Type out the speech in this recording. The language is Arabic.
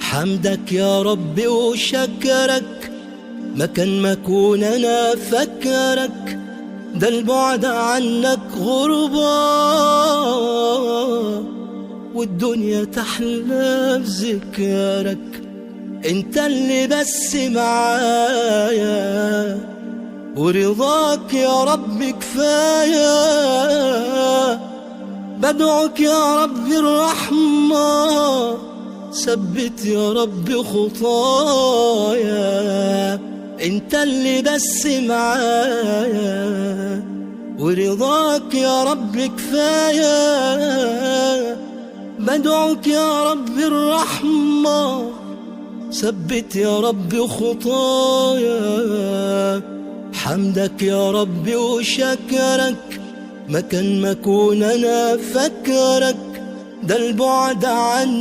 حمدك يا ربي وشكرك، مكان ما اكون انا فكرك، ده البعد عنك غربة والدنيا تحلى بذكرك. انت اللي بس معايا ورضاك يا رب كفاية. بدعوك يا رب الرحمة، ثبت يا رب خطايا. انت اللي بس معايا ورضاك يا رب كفاية. بدعوك يا رب الرحمة، ثبت يا رب خطايا. حمدك يا رب وشكرك، مكان ما اكون انا فكرك، ده البعد عنك